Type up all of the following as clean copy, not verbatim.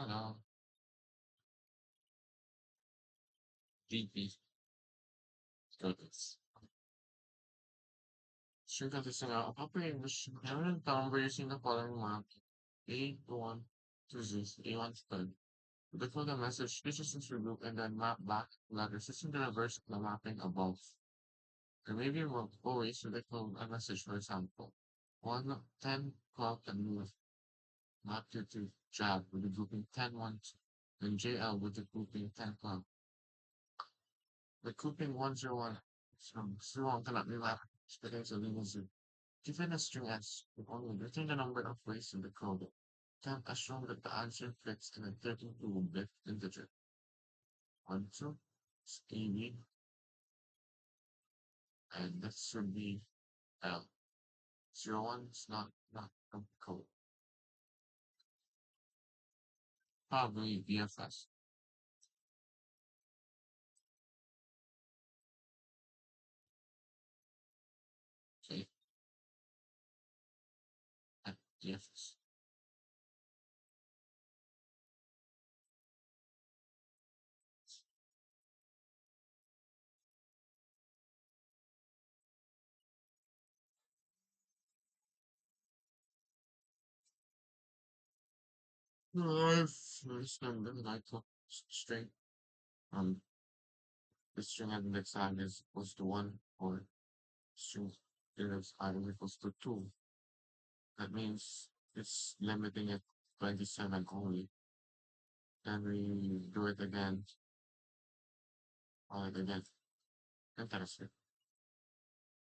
No, DP, goodness. Sugar is operating machine. Every number using the following map. A1 to A1 before the message, this is removed and then map back letters using the reverse of the mapping above. There may be multiple ways to decode a message, for example. 10 o'clock and move map to jab with the grouping 10 1, and JL with the grouping 10 o'clock. The grouping 101 from 01 cannot be mapped, spitting to legal zoo. Given a string S, we only retain the number of ways to decode it. Then assume that the answer fits in a 32-bit integer. 1, 2, AB, and this should be L. 01 is not a code. Probably BFS. Okay, at BFS. I've understand the night string. Um, the string at index time is equals to 1 or string index item equals to 2. That means it's limiting it 27 only. Then we do it again, again. Interesting.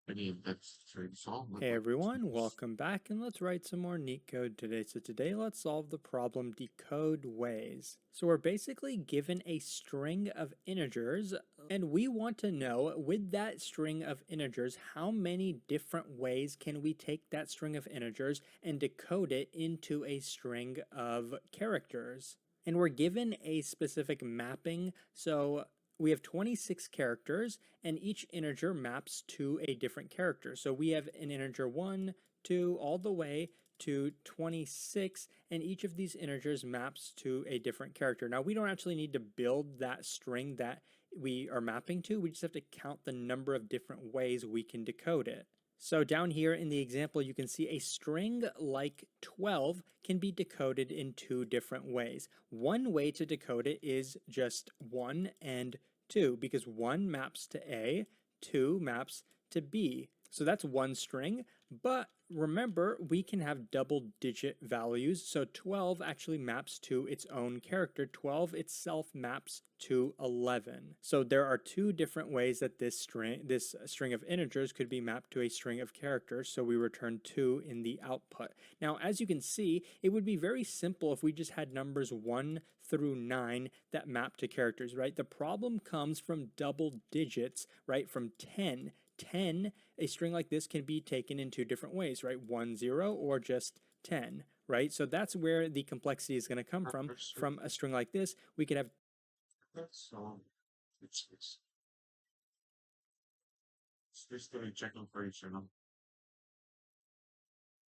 Believe that's true. So, Hey everyone, welcome back, and let's write some more neat code today. So today let's solve the problem Decode Ways. So we're basically given a string of integers, and we want to know, with that string of integers, how many different ways can we take that string of integers and decode it into a string of characters. And we're given a specific mapping, so we have 26 characters, and each integer maps to a different character. So we have an integer 1, 2, all the way to 26, and each of these integers maps to a different character. Now, we don't actually need to build that string that we are mapping to. We just have to count the number of different ways we can decode it. So down here in the example, you can see a string like 12 can be decoded in two different ways. One way to decode it is just 1 and 2, because 1 maps to A, 2 maps to B. So that's one string, but remember, we can have double-digit values, so 12 actually maps to its own character. 12 itself maps to 11. So there are two different ways that this string of integers could be mapped to a string of characters, so we return 2 in the output. Now, as you can see, it would be very simple if we just had numbers 1 through 9 that map to characters, right? The problem comes from double digits, right? From 10. 10, a string like this can be taken in two different ways, right? 1, 0, or just 10, right? So that's where the complexity is going to come from. From a string like this, we could have. So, it's basically checking for each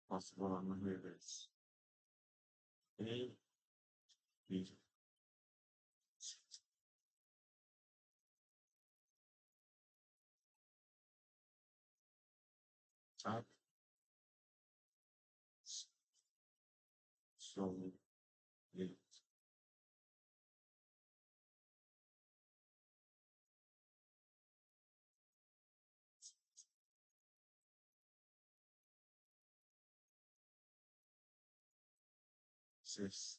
possible on here is A, B, top, so, A, 6,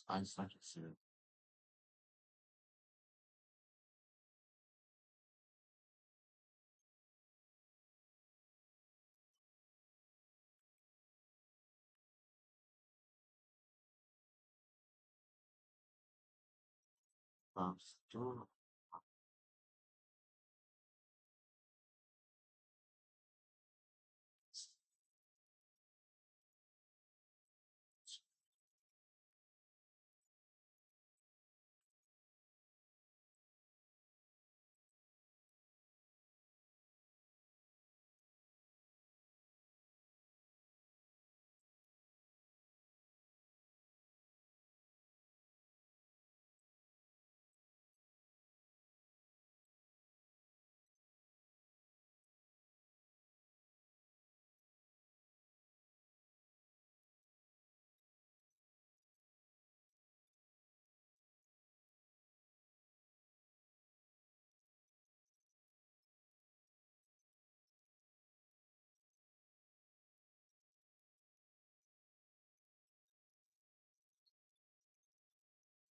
I started to bounce through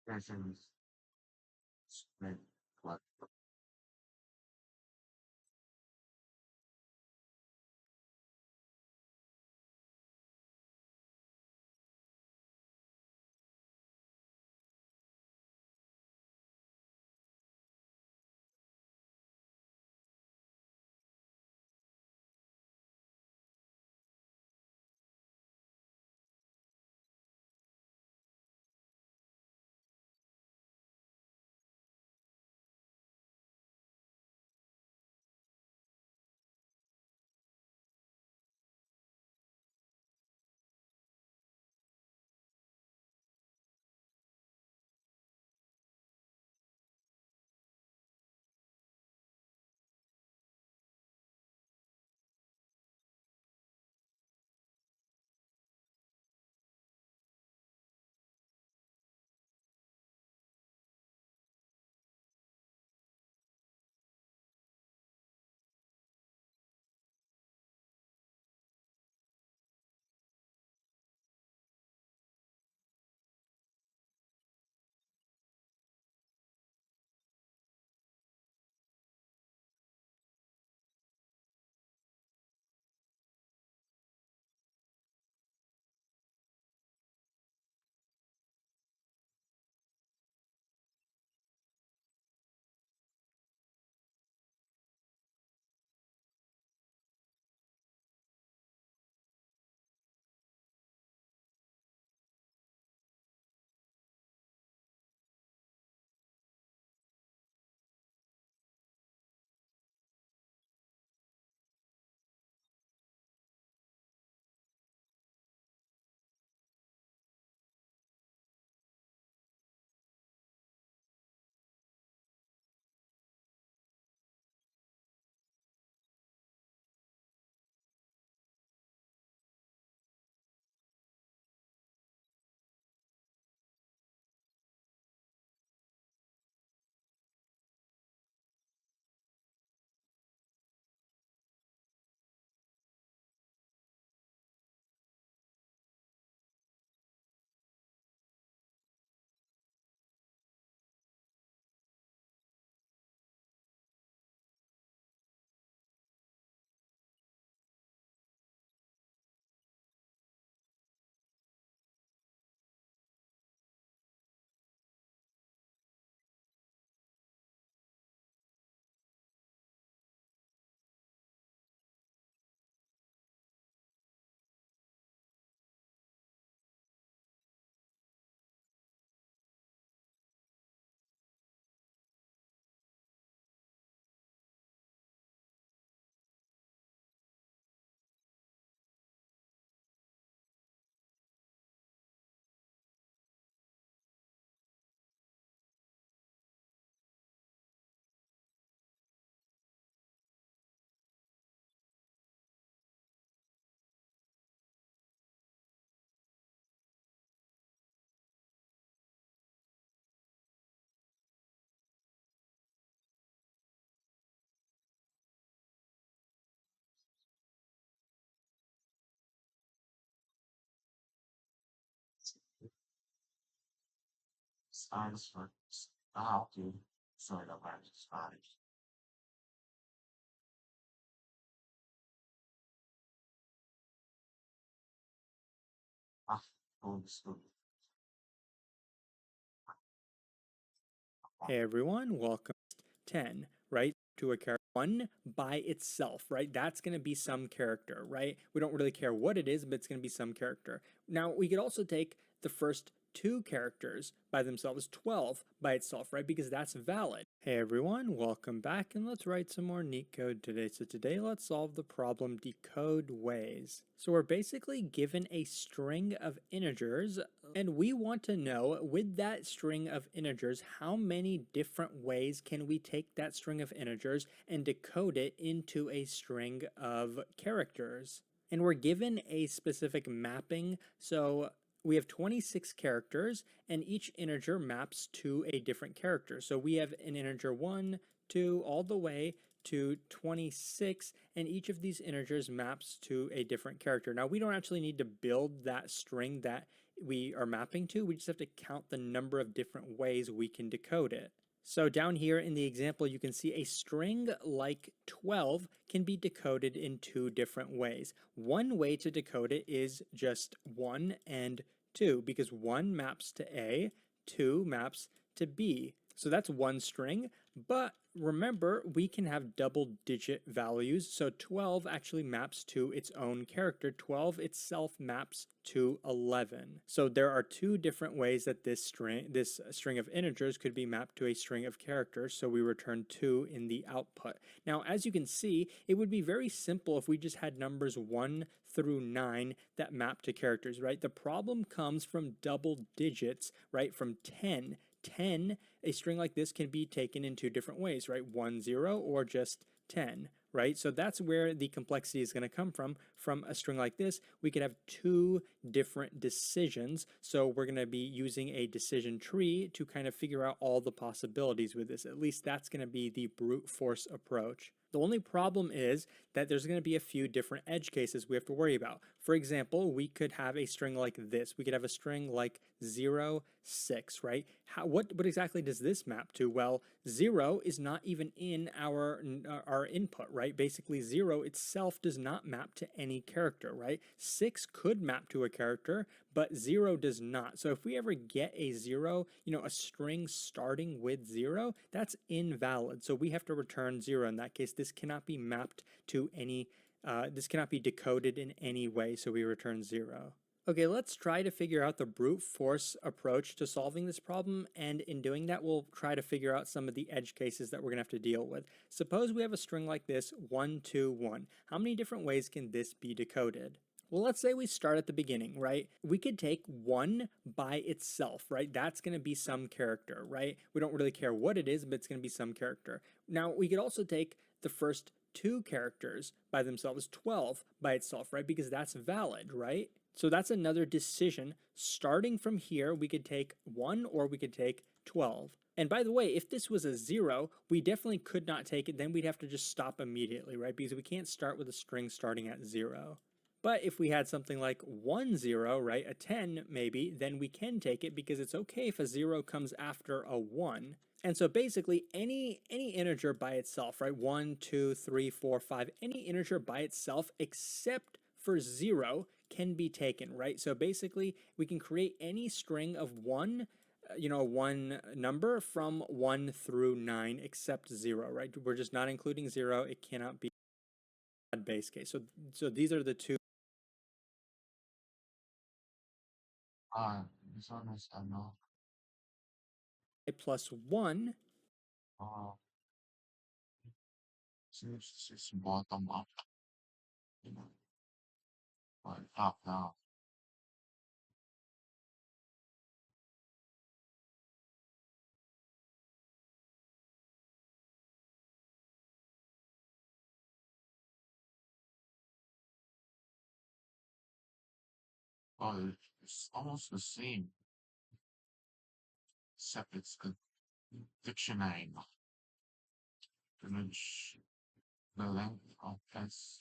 presence, spread, what Science for how to sort of Spanish. Ah, homeschool. Hey everyone, welcome. 10, right? To a character. 1 by itself, right? That's going to be some character, right? We don't really care what it is, but it's going to be some character. Now, we could also take the first two characters by themselves, 12 by itself, right? Because that's valid. Hey everyone, welcome back, and let's write some more neat code today. So today let's solve the problem Decode Ways. So we're basically given a string of integers, and we want to know, with that string of integers, how many different ways can we take that string of integers and decode it into a string of characters. And we're given a specific mapping, so we have 26 characters, and each integer maps to a different character. So we have an integer 1, 2, all the way to 26, and each of these integers maps to a different character. Now, we don't actually need to build that string that we are mapping to, we just have to count the number of different ways we can decode it. So down here in the example, you can see a string like 12 can be decoded in two different ways. One way to decode it is just 1 and 2, because 1 maps to A, 2 maps to B. So that's one string, but remember, we can have double-digit values, so 12 actually maps to its own character. 12 itself maps to 11. So there are two different ways that this string of integers could be mapped to a string of characters, so we return 2 in the output. Now, as you can see, it would be very simple if we just had numbers 1 through 9 that map to characters, right? The problem comes from double digits, right? From 10. 10, a string like this can be taken in two different ways, right? 1, 0, or just 10, right? So that's where the complexity is going to come from. From a string like this, we could have two different decisions. So we're going to be using a decision tree to kind of figure out all the possibilities with this. At least that's going to be the brute force approach. The only problem is that there's going to be a few different edge cases we have to worry about. For example, we could have a string like this. We could have a string like 0, 6, right? What exactly does this map to? Well, 0 is not even in our input, right? Basically, 0 itself does not map to any character, right? 6 could map to a character, but 0 does not. So if we ever get a 0, a string starting with 0, that's invalid. So we have to return 0 in that case. This cannot be mapped to any, this cannot be decoded in any way, so we return 0. Okay, let's try to figure out the brute force approach to solving this problem, and in doing that, we'll try to figure out some of the edge cases that we're going to have to deal with. Suppose we have a string like this, 1, 2, 1. How many different ways can this be decoded? Well, let's say we start at the beginning, right? We could take 1 by itself, right? That's going to be some character, right? We don't really care what it is, but it's going to be some character. Now, we could also take the first two characters by themselves, 12 by itself, right? Because that's valid, right? So that's another decision. Starting from here, we could take 1 or we could take 12. And by the way, if this was a 0, we definitely could not take it. Then we'd have to just stop immediately, right? Because we can't start with a string starting at 0. But if we had something like 1, 0, right, a 10 maybe, then we can take it because it's okay if a 0 comes after a 1. And so basically any integer by itself, right, 1, 2, 3, 4, 5, any integer by itself except for 0 can be taken, right? So basically we can create any string of one one number from 1 through 9 except 0, right? We're just not including 0. It cannot be a base case. So these are the two. Ah, this one is ano, Plus 1. uh, since this is bottom up, you know, or top down. Well, it's almost the same, except it's a dictionary, in which the length of s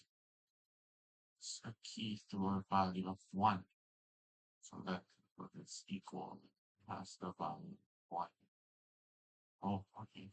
is a key to a value of 1, so that it's equal as the value. One. Oh, okay.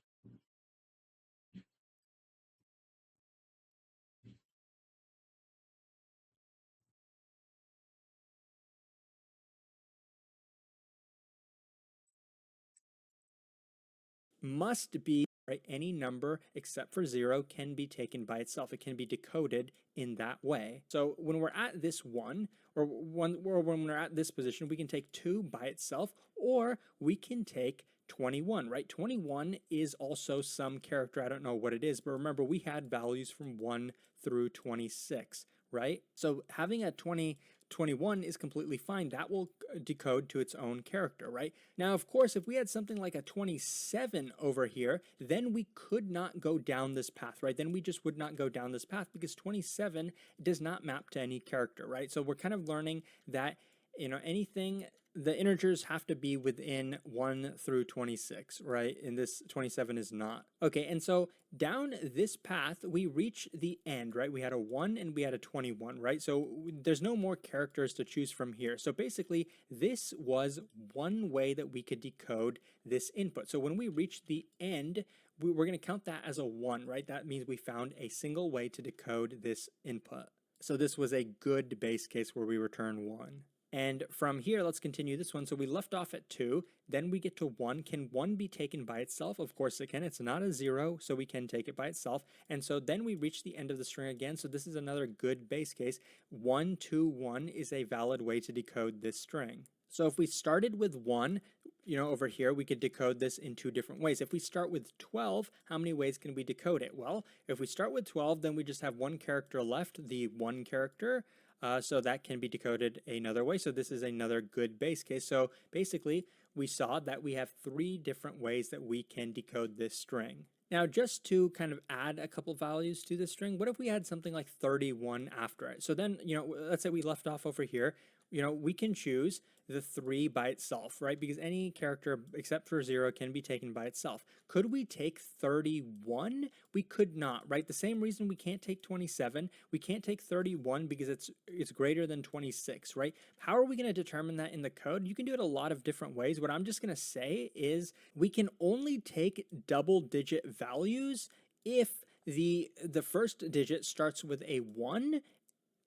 Must be, right? Any number except for 0 can be taken by itself. It can be decoded in that way. So when we're at this 1, or when we're at this position, we can take 2 by itself, or we can take 21, right? 21 is also some character. I don't know what it is, but remember, we had values from 1 through 26, right? So having a 21 is completely fine. That will decode to its own character, right? Now, of course, if we had something like a 27 over here, then we could not go down this path, right? Then we just would not go down this path because 27 does not map to any character, right? So we're kind of learning that, anything, the integers have to be within 1 through 26, right? And this 27 is not. Okay, and so down this path, we reach the end, right? We had a 1 and we had a 21, right? So there's no more characters to choose from here. So basically, this was one way that we could decode this input. So when we reach the end, we're going to count that as a 1, right? That means we found a single way to decode this input. So this was a good base case where we return 1. And from here, let's continue this one. So we left off at 2, then we get to 1. Can 1 be taken by itself? Of course it can. It's not a 0, so we can take it by itself. And so then we reach the end of the string again. So this is another good base case. 1, 2, 1 is a valid way to decode this string. So if we started with 1, over here, we could decode this in 2 different ways. If we start with 12, how many ways can we decode it? Well, if we start with 12, then we just have one character left, the 1 character. So that can be decoded another way. So this is another good base case. So basically, we saw that we have 3 different ways that we can decode this string. Now, just to kind of add a couple values to this string, what if we had something like 31 after it? So then, let's say we left off over here. We can choose the 3 by itself, right? Because any character except for 0 can be taken by itself. Could we take 31? We could not, right? The same reason we can't take 27. We can't take 31 because it's greater than 26, right? How are we going to determine that in the code? You can do it a lot of different ways. What I'm just going to say is we can only take double-digit values if the first digit starts with a 1,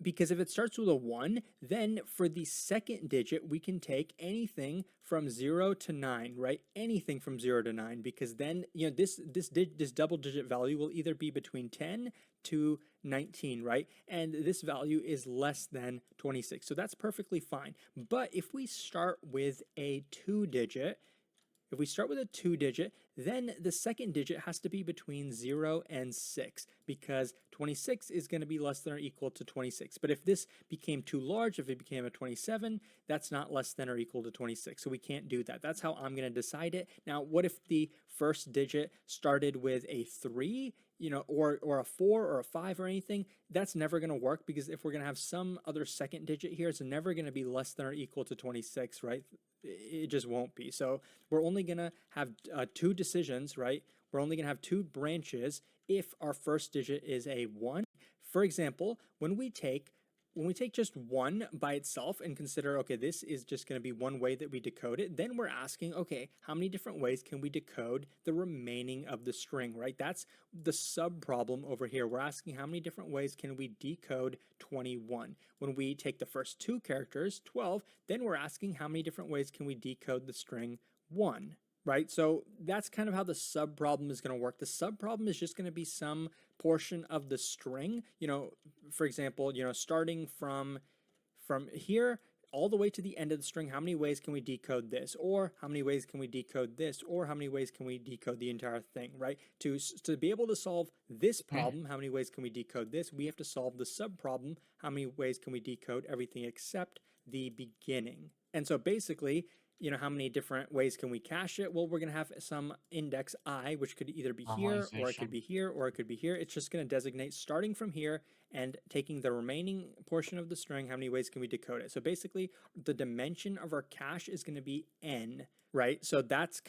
because if it starts with a 1, then for the second digit, we can take anything from 0 to 9, right? Anything from 0 to 9, because then, this double digit value will either be between 10 to 19, right? And this value is less than 26. So that's perfectly fine. But if we start with a 2 digit, then the second digit has to be between 0 and 6, because 26 is going to be less than or equal to 26. But if this became too large, if it became a 27, that's not less than or equal to 26. So we can't do that. That's how I'm going to decide it. Now, what if the first digit started with a 3, or a 4 or a 5 or anything? That's never going to work, because if we're going to have some other second digit here, it's never going to be less than or equal to 26, right? It just won't be. So we're only going to have 2 decisions, right? We're only going to have 2 branches if our first digit is a 1. For example, when we take just 1 by itself and consider, okay, this is just going to be one way that we decode it, then we're asking, okay, how many different ways can we decode the remaining of the string, right? That's the sub-problem over here. We're asking how many different ways can we decode 21. When we take the first 2 characters, 12, then we're asking how many different ways can we decode the string 1. Right? So that's kind of how the sub-problem is going to work. The sub-problem is just going to be some portion of the string, for example, starting from here all the way to the end of the string, how many ways can we decode this? Or how many ways can we decode this? Or how many ways can we decode the entire thing, right? To be able to solve this problem, how many ways can we decode this? We have to solve the sub-problem, how many ways can we decode everything except the beginning. And so basically, how many different ways can we cache it? Well, we're going to have some index I, which could either be here, or it could be here, or it could be here. It's just going to designate starting from here and taking the remaining portion of the string, how many ways can we decode it? So basically, the dimension of our cache is going to be n, right? So that's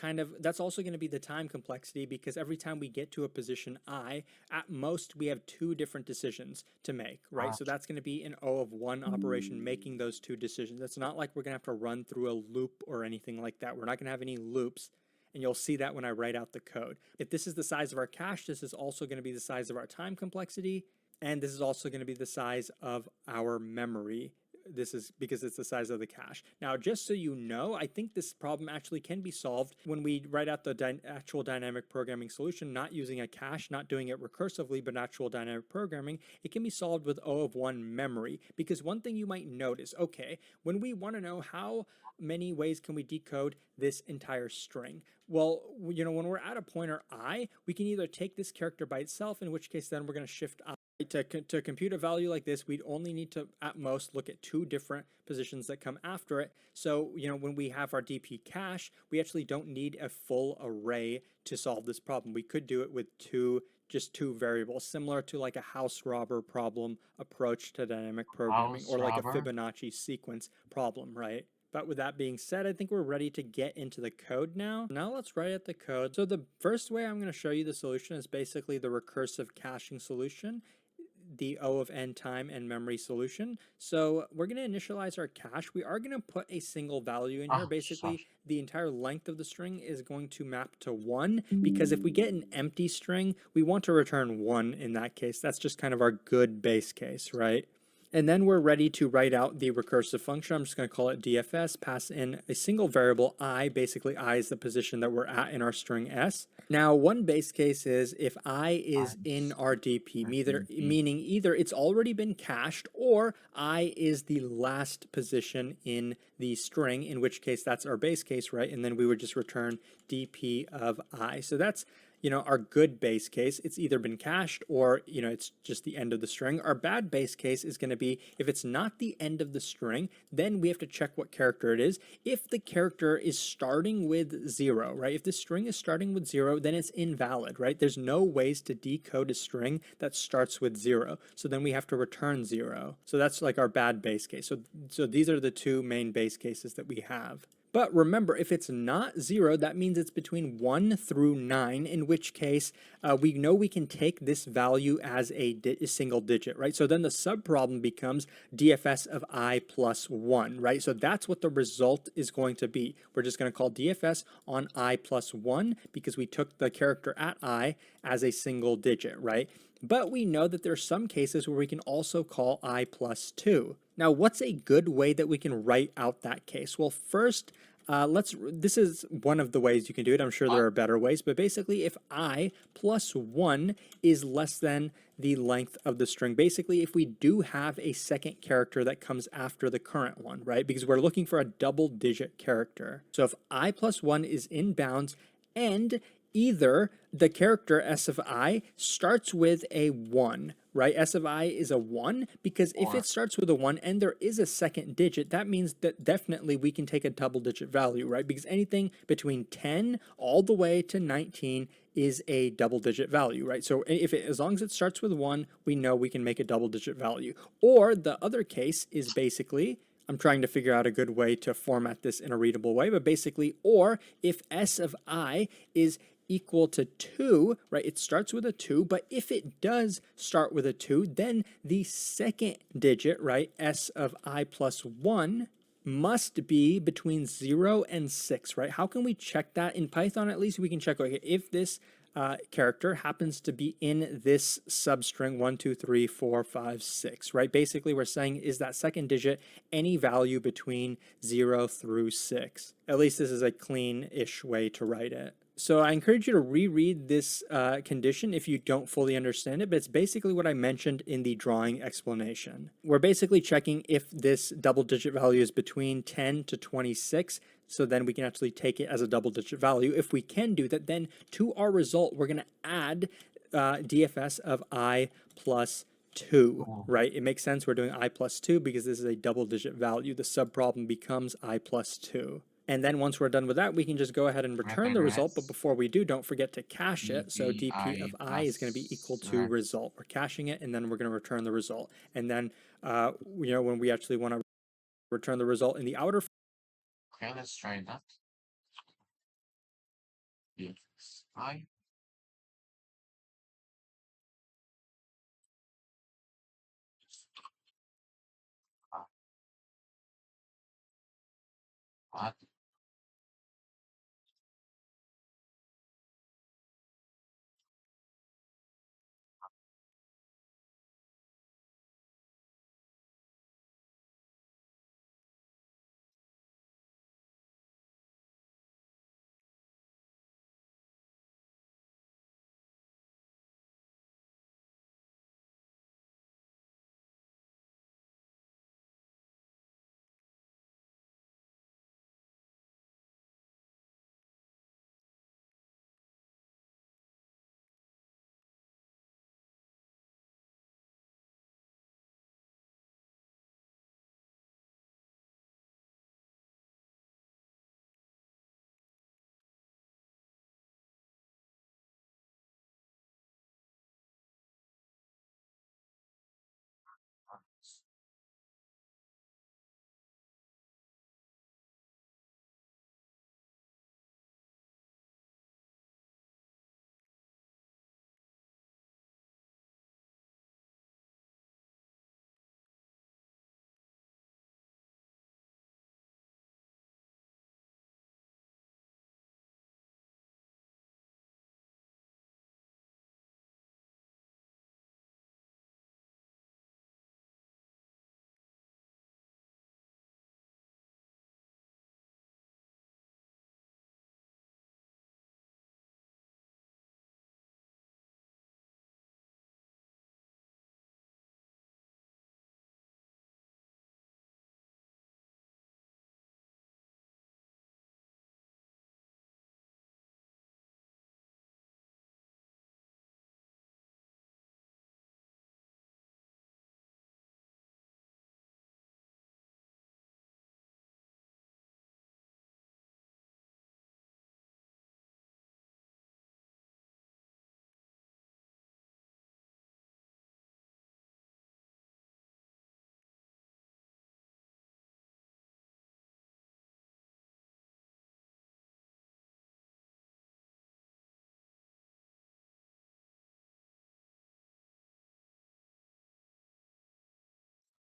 also going to be the time complexity, because every time we get to a position I, at most we have 2 different decisions to make, right? So that's going to be an O of 1 operation making those 2 decisions. It's not like we're going to have to run through a loop or anything like that. We're not going to have any loops. And you'll see that when I write out the code. If this is the size of our cache, this is also going to be the size of our time complexity. And this is also going to be the size of our memory. This is because it's the size of the cache. Now, just so you know, I think this problem actually can be solved when we write out the actual dynamic programming solution, not using a cache, not doing it recursively, but actual dynamic programming. It can be solved with O of 1 memory, because one thing you might notice, okay, when we want to know how many ways can we decode this entire string? Well, you know, when we're at a pointer I, we can either take this character by itself, in which case then we're going to shift I. To compute a value like this, we'd only need to, at most, look at two different positions that come after it. So, you know, when we have our DP cache, we actually don't need a full array to solve this problem. We could do it with just two variables, similar to like a house robber problem approach to dynamic programming, House or like a robber? Fibonacci sequence problem, right? But with that being said, I think we're ready to get into the code now. Now let's write out the code. So the first way I'm going to show you the solution is basically the recursive caching solution, the O of n time and memory solution. So we're going to initialize our cache. We are going to put a single value in here. Oh, Basically, shush. the entire length of the string is going to map to 1, because if we get an empty string, we want to return 1 in that case. That's just kind of our good base case, right? And then we're ready to write out the recursive function. I'm just going to call it DFS, pass in a single variable I. Basically, I is the position that we're at in our string S. Now, one base case is if I is in our DP, meaning either it's already been cached or I is the last position in the string, in which case that's our base case, right? And then we would just return DP of I. So that's, you know, our good base case. It's either been cached or, you know, it's just the end of the string. Our bad base case is going to be if it's not the end of the string, then we have to check what character it is. If the character is starting with 0, right? If the string is starting with 0, then it's invalid, right? There's no ways to decode a string that starts with 0. So then we have to return 0. So that's like our bad base case. So these are the two main base cases that we have. But remember, if it's not 0, that means it's between 1 through 9, in which case we know we can take this value as a single digit, right? So then the subproblem becomes DFS of I plus 1, right? So that's what the result is going to be. We're just going to call DFS on I plus 1 because we took the character at I as a single digit, right? But we know that there are some cases where we can also call I plus 2. Now, what's a good way that we can write out that case? Well, first, this is one of the ways you can do it. I'm sure there What? are better ways, but basically if I plus 1 is less than the length of the string, basically if we do have a second character that comes after the current one, right? Because we're looking for a double-digit character. So if I plus 1 is in bounds and either the character S of I starts with a 1, right? S of I is a 1 because if it Or starts with a 1 and there is a second digit, that means that definitely we can take a double digit value, right? Because anything between 10 all the way to 19 is a double digit value, right? So as long as it starts with 1, we know we can make a double digit value. Or the other case is basically, I'm trying to figure out a good way to format this in a readable way, but basically, or if S of I is equal to 2, right? It starts with a 2, but if it does start with a 2, then the second digit, right, S of I plus 1, must be between 0 and 6, right? How can we check that? In Python, at least, we can check, okay, if this character happens to be in this substring 1, 2, 3, 4, 5, 6, right? Basically, we're saying is that second digit any value between 0 through 6. At least this is a clean-ish way to write it. So I encourage you to reread this condition if you don't fully understand it, but it's basically what I mentioned in the drawing explanation. We're basically checking if this double-digit value is between 10 to 26, so then we can actually take it as a double-digit value. If we can do that, then to our result, we're going to add DFS of I plus 2, oh, right? It makes sense we're doing I plus 2 because this is a double-digit value. The subproblem becomes I plus 2. And then once we're done with that, we can just go ahead and return the result. But reference before we do, don't forget to cache it. So dp DPI of I is going to be equal plus to result. We're caching it, and then we're going to return the result. And then, when we actually want to return the result in the outer. Okay, let's try that. Yes. Uh, what?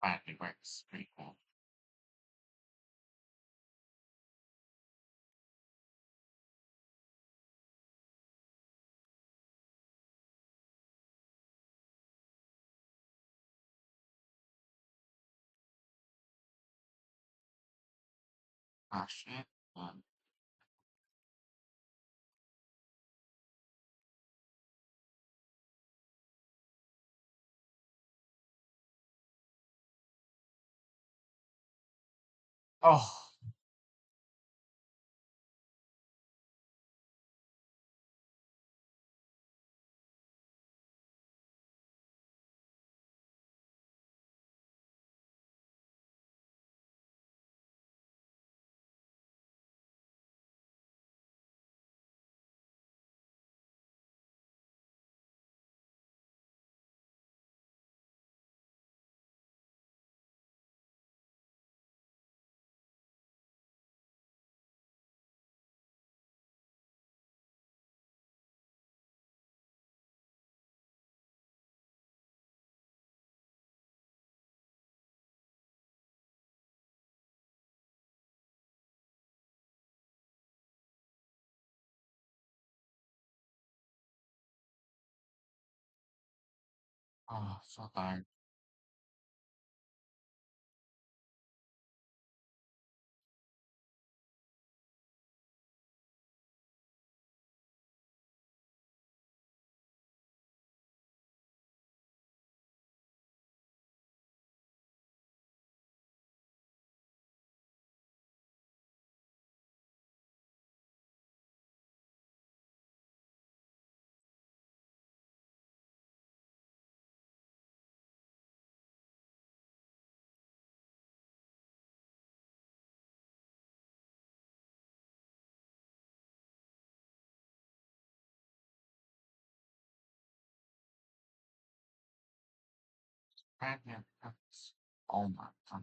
finally works. Pretty cool. Ah, shit. Um, oh, oh, so tired. Pregnant. Oh my god.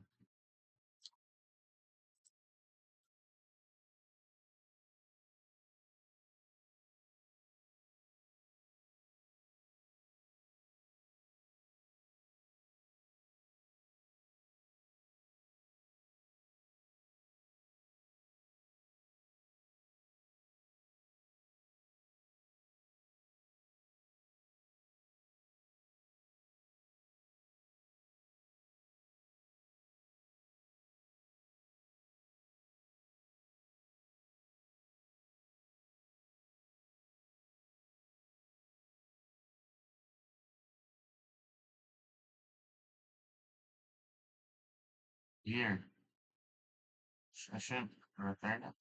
Here. I should return it.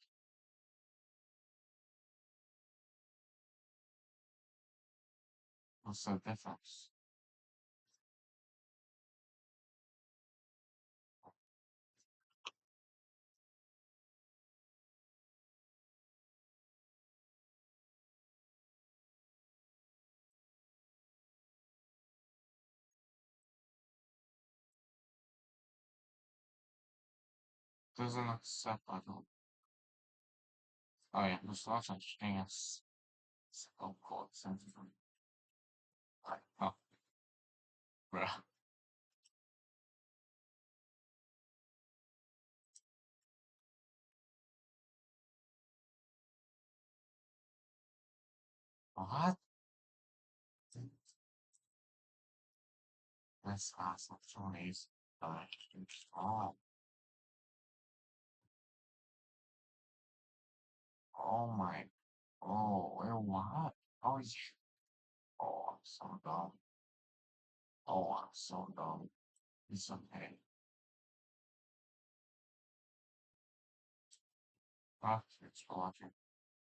What's the difference? Doesn't accept at all. Oh yeah, there's no such thing as so called sensitive. Right. Oh, bruh. What? This awesome stories. Oh, oh my. Oh, wait, what? Oh, yeah. Oh, I'm so dumb. Oh, I'm so dumb. It's okay. Fuck, it's watching.